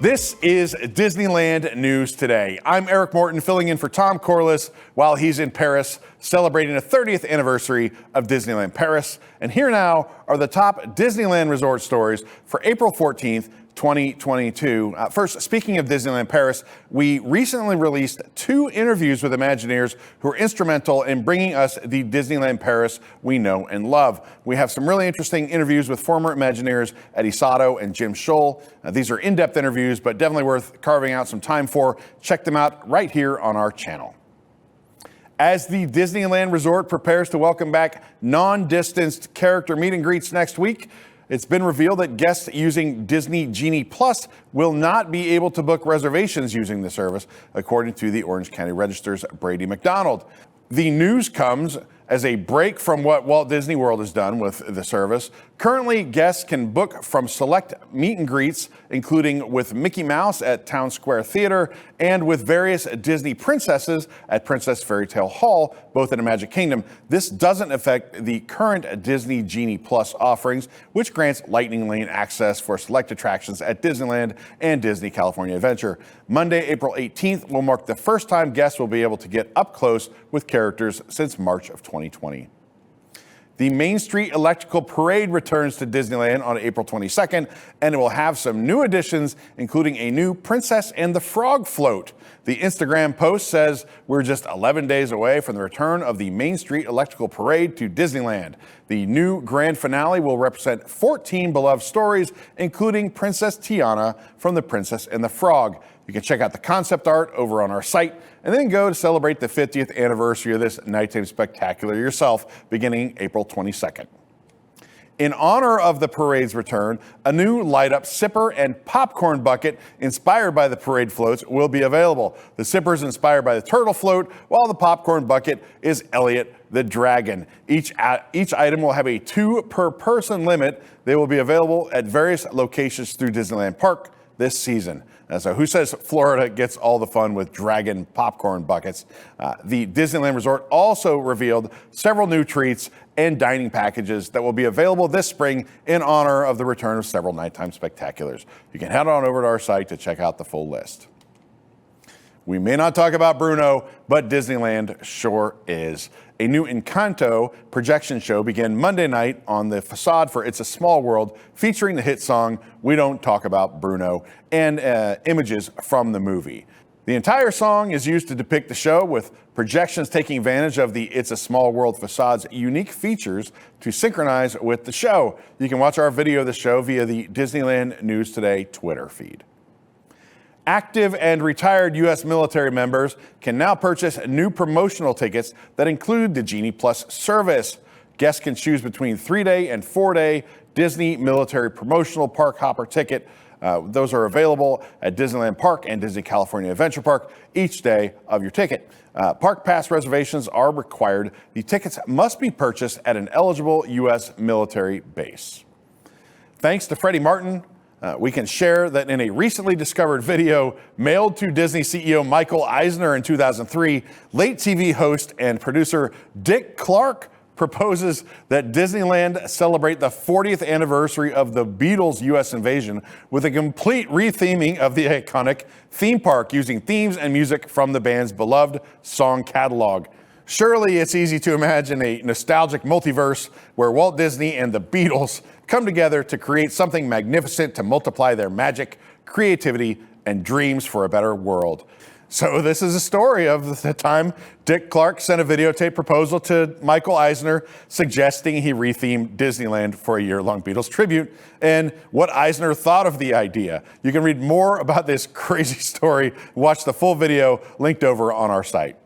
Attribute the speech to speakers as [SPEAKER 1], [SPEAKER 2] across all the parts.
[SPEAKER 1] This is Disneyland News Today. I'm Eric Morton, filling in for Tom Corliss while he's in Paris celebrating the 30th anniversary of Disneyland Paris. And here now are the top Disneyland Resort stories for April 14th, 2022. First, speaking of Disneyland Paris, we recently released 2 interviews with Imagineers who are instrumental in bringing us the Disneyland Paris we know and love. We have some really interesting interviews with former Imagineers Eddie Sato and Jim Scholl. These are in-depth interviews, but definitely worth carving out some time for. Check them out right here on our channel. As the Disneyland Resort prepares to welcome back non-distanced character meet and greets next week, it's been revealed that guests using Disney Genie Plus will not be able to book reservations using the service, according to the Orange County Register's Brady McDonald. The news comes as a break from what Walt Disney World has done with the service. Currently, guests can book from select meet and greets, including with Mickey Mouse at Town Square Theater and with various Disney princesses at Princess Fairy Tale Hall, both in the Magic Kingdom. This doesn't affect the current Disney Genie Plus offerings, which grants Lightning Lane access for select attractions at Disneyland and Disney California Adventure. Monday, April 18th will mark the first time guests will be able to get up close with characters since March of 2020. The Main Street Electrical Parade returns to Disneyland on April 22nd, and it will have some new additions, including a new Princess and the Frog float. The Instagram post says we're just 11 days away from the return of the Main Street Electrical Parade to Disneyland. The new grand finale will represent 14 beloved stories, including Princess Tiana from The Princess and the Frog. You can check out the concept art over on our site and then go to celebrate the 50th anniversary of this nighttime spectacular yourself, beginning April 22nd. In honor of the parade's return, a new light-up sipper and popcorn bucket inspired by the parade floats will be available. The sipper is inspired by the turtle float, while the popcorn bucket is Elliott the Dragon. Each item will have a 2 per person limit. They will be available at various locations through Disneyland Park this season. So who says Florida gets all the fun with dragon popcorn buckets? The Disneyland Resort also revealed several new treats and dining packages that will be available this spring in honor of the return of several nighttime spectaculars. You can head on over to our site to check out the full list. We may not talk about Bruno, but Disneyland sure is. A new Encanto projection show began Monday night on the facade for It's a Small World, featuring the hit song We Don't Talk About Bruno and images from the movie. The entire song is used to depict the show, with projections taking advantage of the It's a Small World facade's unique features to synchronize with the show. You can watch our video of the show via the Disneyland News Today Twitter feed. Active and retired U.S. military members can now purchase new promotional tickets that include the Genie Plus service. Guests can choose between 3-day and 4-day Disney Military Promotional Park Hopper ticket. Those are available at Disneyland Park and Disney California Adventure Park each day of your ticket. Park pass reservations are required. The tickets must be purchased at an eligible U.S. military base. Thanks to Freddie Martin, we can share that in a recently discovered video mailed to Disney CEO Michael Eisner in 2003, late TV host and producer Dick Clark proposes that Disneyland celebrate the 40th anniversary of the Beatles' U.S. invasion with a complete retheming of the iconic theme park using themes and music from the band's beloved song catalog. Surely it's easy to imagine a nostalgic multiverse where Walt Disney and the Beatles come together to create something magnificent to multiply their magic, creativity, and dreams for a better world. So this is a story of the time Dick Clark sent a videotape proposal to Michael Eisner suggesting he retheme Disneyland for a year-long Beatles tribute, and what Eisner thought of the idea. You can read more about this crazy story, watch the full video linked over on our site.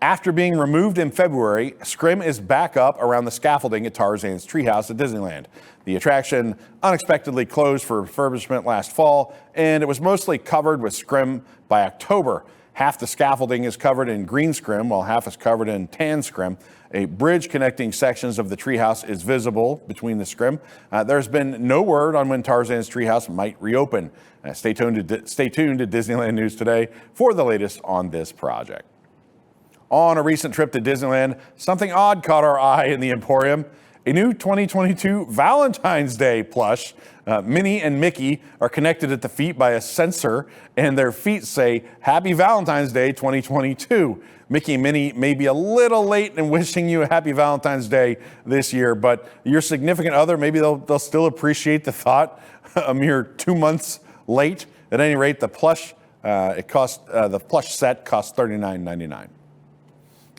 [SPEAKER 1] After being removed in February, Scrim is back up around the scaffolding at Tarzan's Treehouse at Disneyland. The attraction unexpectedly closed for refurbishment last fall, and it was mostly covered with Scrim by October. Half the scaffolding is covered in green Scrim, while half is covered in tan Scrim. A bridge connecting sections of the Treehouse is visible between the Scrim. There's been no word on when Tarzan's Treehouse might reopen. Stay tuned to Disneyland News Today for the latest on this project. On a recent trip to Disneyland, something odd caught our eye in the Emporium. A new 2022 Valentine's Day plush. Minnie and Mickey are connected at the feet by a sensor, and their feet say, Happy Valentine's Day 2022. Mickey and Minnie may be a little late in wishing you a happy Valentine's Day this year, but your significant other, maybe they'll still appreciate the thought a mere 2 months late. At any rate, the plush the plush set costs $39.99.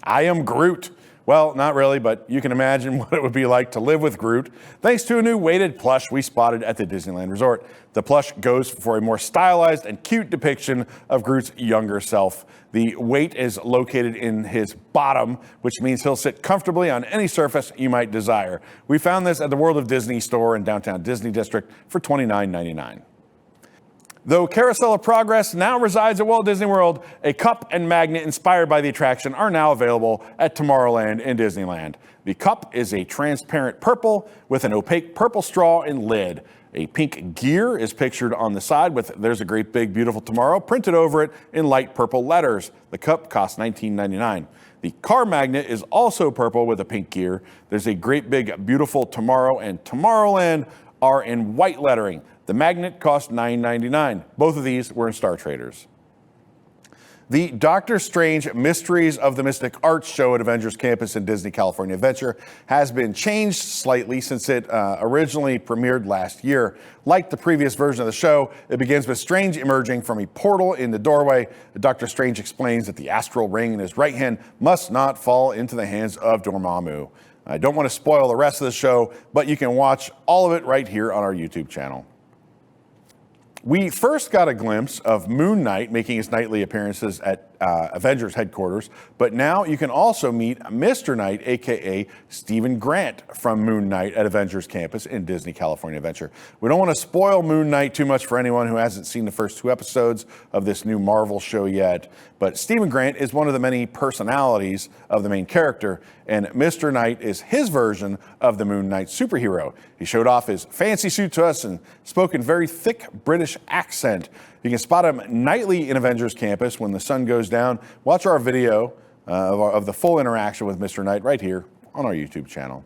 [SPEAKER 1] I am Groot. Well, not really, but you can imagine what it would be like to live with Groot, thanks to a new weighted plush we spotted at the Disneyland Resort. The plush goes for a more stylized and cute depiction of Groot's younger self. The weight is located in his bottom, which means he'll sit comfortably on any surface you might desire. We found this at the World of Disney store in downtown Disney District for $29.99. Though Carousel of Progress now resides at Walt Disney World, a cup and magnet inspired by the attraction are now available at Tomorrowland in Disneyland. The cup is a transparent purple with an opaque purple straw and lid. A pink gear is pictured on the side with "There's a Great Big Beautiful Tomorrow" printed over it in light purple letters. The cup costs $19.99. The car magnet is also purple with a pink gear. "There's a Great Big Beautiful Tomorrow" and "Tomorrowland" are in white lettering. The magnet cost $9.99. Both of these were in Star Traders. The Doctor Strange Mysteries of the Mystic Arts show at Avengers Campus in Disney California Adventure has been changed slightly since it originally premiered last year. Like the previous version of the show, it begins with Strange emerging from a portal in the doorway. Doctor Strange explains that the astral ring in his right hand must not fall into the hands of Dormammu. I don't want to spoil the rest of the show, but you can watch all of it right here on our YouTube channel. We first got a glimpse of Moon Knight making his nightly appearances at Avengers headquarters, but now you can also meet Mr. Knight, aka Stephen Grant, from Moon Knight at Avengers Campus in Disney California Adventure. We don't want to spoil Moon Knight too much for anyone who hasn't seen the first 2 episodes of this new Marvel show yet, but Stephen Grant is one of the many personalities of the main character, and Mr. Knight is his version of the Moon Knight superhero. He showed off his fancy suit to us and spoke in very thick British accent. You can spot him nightly in Avengers Campus when the sun goes down. Watch our video of the full interaction with Mr. Knight right here on our YouTube channel.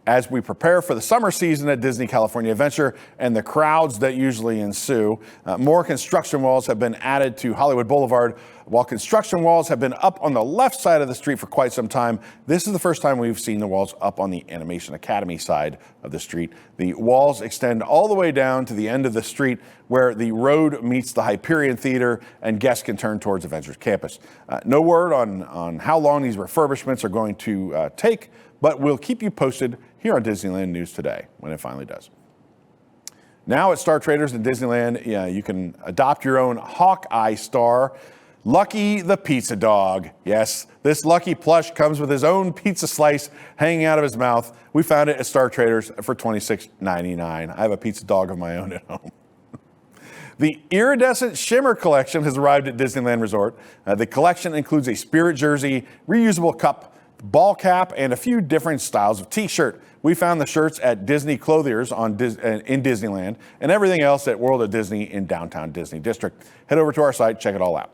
[SPEAKER 1] As we prepare for the summer season at Disney California Adventure and the crowds that usually ensue, more construction walls have been added to Hollywood Boulevard. While construction walls have been up on the left side of the street for quite some time, this is the first time we've seen the walls up on the Animation Academy side of the street. The walls extend all the way down to the end of the street where the road meets the Hyperion Theater and guests can turn towards Avengers Campus. No word on how long these refurbishments are going to take, but we'll keep you posted here on Disneyland News Today when it finally does. Now at Star Traders in Disneyland, you can adopt your own Hawkeye star, Lucky the pizza dog. Yes, this Lucky plush comes with his own pizza slice hanging out of his mouth. We found it at Star Traders for $26.99. I have a pizza dog of my own at home. The iridescent Shimmer collection has arrived at Disneyland Resort. The collection includes a Spirit jersey, reusable cup, ball cap, and a few different styles of t-shirt. We found the shirts at Disney Clothiers in Disneyland and everything else at World of Disney in downtown Disney District. Head over to our site, check it all out.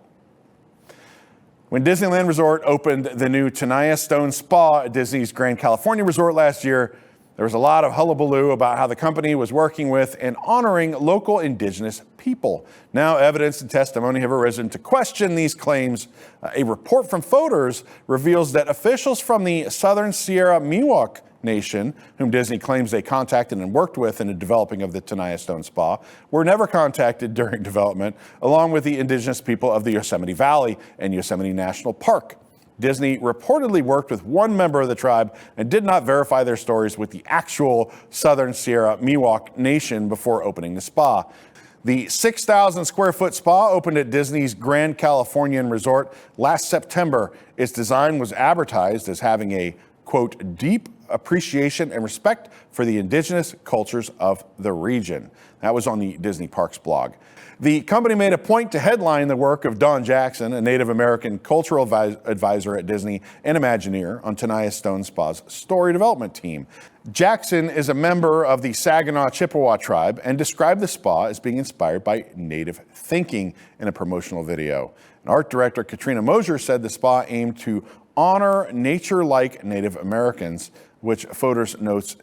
[SPEAKER 1] When Disneyland Resort opened the new Tenaya Stone Spa at Disney's Grand Californian Resort last year, there was a lot of hullabaloo about how the company was working with and honoring local indigenous people. Now, evidence and testimony have arisen to question these claims. A report from photos reveals that officials from the Southern Sierra Miwok Nation, whom Disney claims they contacted and worked with in the developing of the Tenaya Stone Spa, were never contacted during development, along with the indigenous people of the Yosemite Valley and Yosemite National Park. Disney reportedly worked with one member of the tribe and did not verify their stories with the actual Southern Sierra Miwok Nation before opening the spa. The 6,000 square foot spa opened at Disney's Grand Californian Resort last September. Its design was advertised as having a, quote, deep appreciation and respect for the indigenous cultures of the region. That was on the Disney Parks blog. The company made a point to headline the work of Don Jackson, a Native American cultural advisor at Disney and Imagineer on Tenaya Stone Spa's story development team. Jackson is a member of the Saginaw Chippewa tribe and described the spa as being inspired by Native thinking in a promotional video. And art director Katrina Mosier said the spa aimed to honor nature like Native Americans. which Fodors notes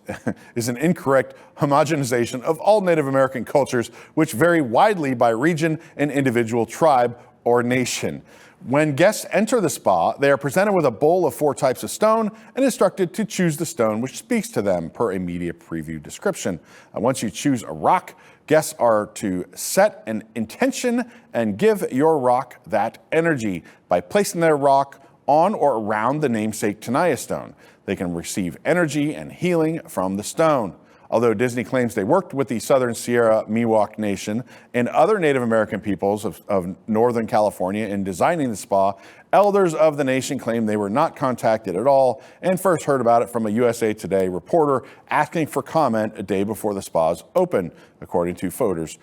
[SPEAKER 1] is an incorrect homogenization of all Native American cultures, which vary widely by region and individual tribe or nation. When guests enter the spa, they are presented with a bowl of 4 types of stone and instructed to choose the stone which speaks to them per a media preview description. Once you choose a rock, guests are to set an intention and give your rock that energy by placing their rock on or around the namesake Tenaya stone. They can receive energy and healing from the stone. Although Disney claims they worked with the Southern Sierra Miwok Nation and other Native American peoples of Northern California in designing the spa, elders of the nation claim they were not contacted at all and first heard about it from a USA Today reporter asking for comment a day before the spa's open, according to Fodors.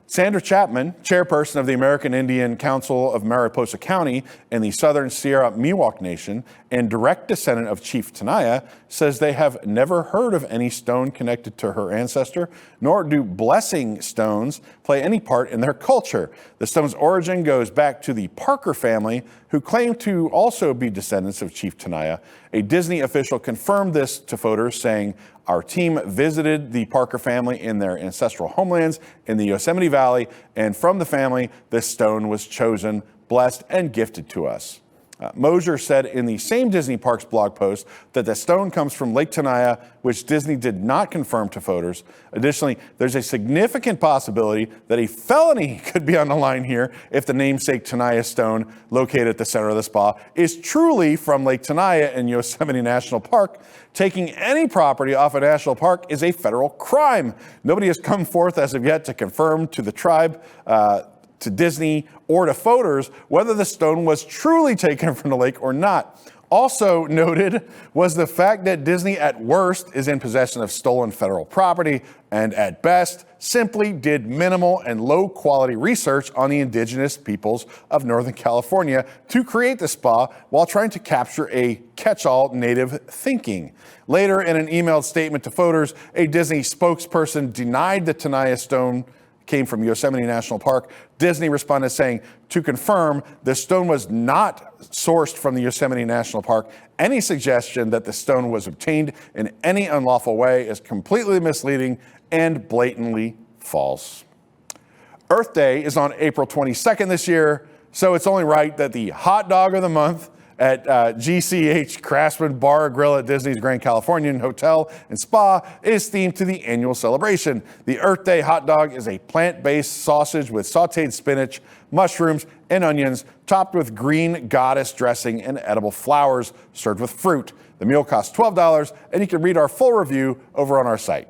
[SPEAKER 1] Sandra Chapman, chairperson of the American Indian Council of Mariposa County and the Southern Sierra Miwok Nation and direct descendant of Chief Tenaya, says they have never heard of any stone connected to her ancestor, nor do blessing stones play any part in their culture. The stone's origin goes back to the Parker family, who claim to also be descendants of Chief Tenaya. A Disney official confirmed this to Fodors, saying, "Our team visited the Parker family in their ancestral homelands in the Yosemite Valley, and from the family, this stone was chosen, blessed, and gifted to us." Mosier said in the same Disney Parks blog post that the stone comes from Lake Tenaya, which Disney did not confirm to Fodors. Additionally, there's a significant possibility that a felony could be on the line here if the namesake Tenaya stone, located at the center of the spa, is truly from Lake Tenaya in Yosemite National Park. Taking any property off a national park is a federal crime. Nobody has come forth as of yet to confirm to the tribe, to Disney, or to Fodors whether the stone was truly taken from the lake or not. Also noted was the fact that Disney at worst is in possession of stolen federal property and at best simply did minimal and low quality research on the indigenous peoples of Northern California to create the spa while trying to capture a catch-all native thinking. Later, in an emailed statement to Fodors, a Disney spokesperson denied the Tenaya stone came from Yosemite National Park. Disney responded saying, to confirm, the stone was not sourced from the Yosemite National Park. Any suggestion that the stone was obtained in any unlawful way is completely misleading and blatantly false. Earth Day is on April 22nd this year, so it's only right that the hot dog of the month at GCH Craftsman Bar Grill at Disney's Grand Californian Hotel and Spa is themed to the annual celebration. The Earth Day hot dog is a plant-based sausage with sauteed spinach, mushrooms, and onions, topped with green goddess dressing and edible flowers, served with fruit. The meal costs $12, and you can read our full review over on our site.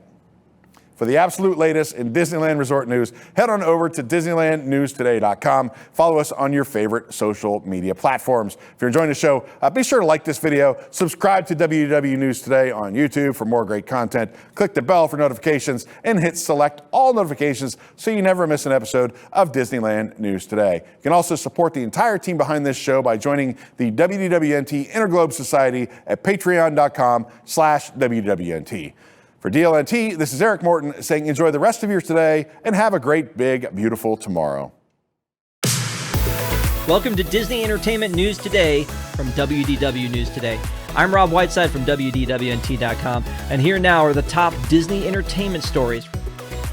[SPEAKER 1] For the absolute latest in Disneyland Resort news, head on over to DisneylandNewsToday.com. Follow us on your favorite social media platforms. If you're enjoying the show, be sure to like this video, subscribe to WDW News Today on YouTube for more great content, click the bell for notifications, and hit select all notifications so you never miss an episode of Disneyland News Today. You can also support the entire team behind this show by joining the WDWNT Interglobe Society at patreon.com/WDWNT. For DLNT, this is Eric Morton saying enjoy the rest of your today and have a great, big, beautiful tomorrow.
[SPEAKER 2] Welcome to Disney Entertainment News Today from WDW News Today. I'm Rob Whiteside from WDWNT.com, and here now are the top Disney entertainment stories.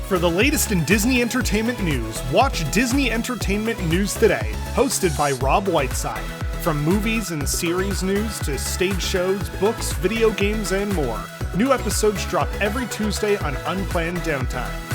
[SPEAKER 3] For the latest in Disney entertainment news, watch Disney Entertainment News Today, hosted by Rob Whiteside. From movies and series news to stage shows, books, video games, and more. New episodes drop every Tuesday on Unplanned Downtime.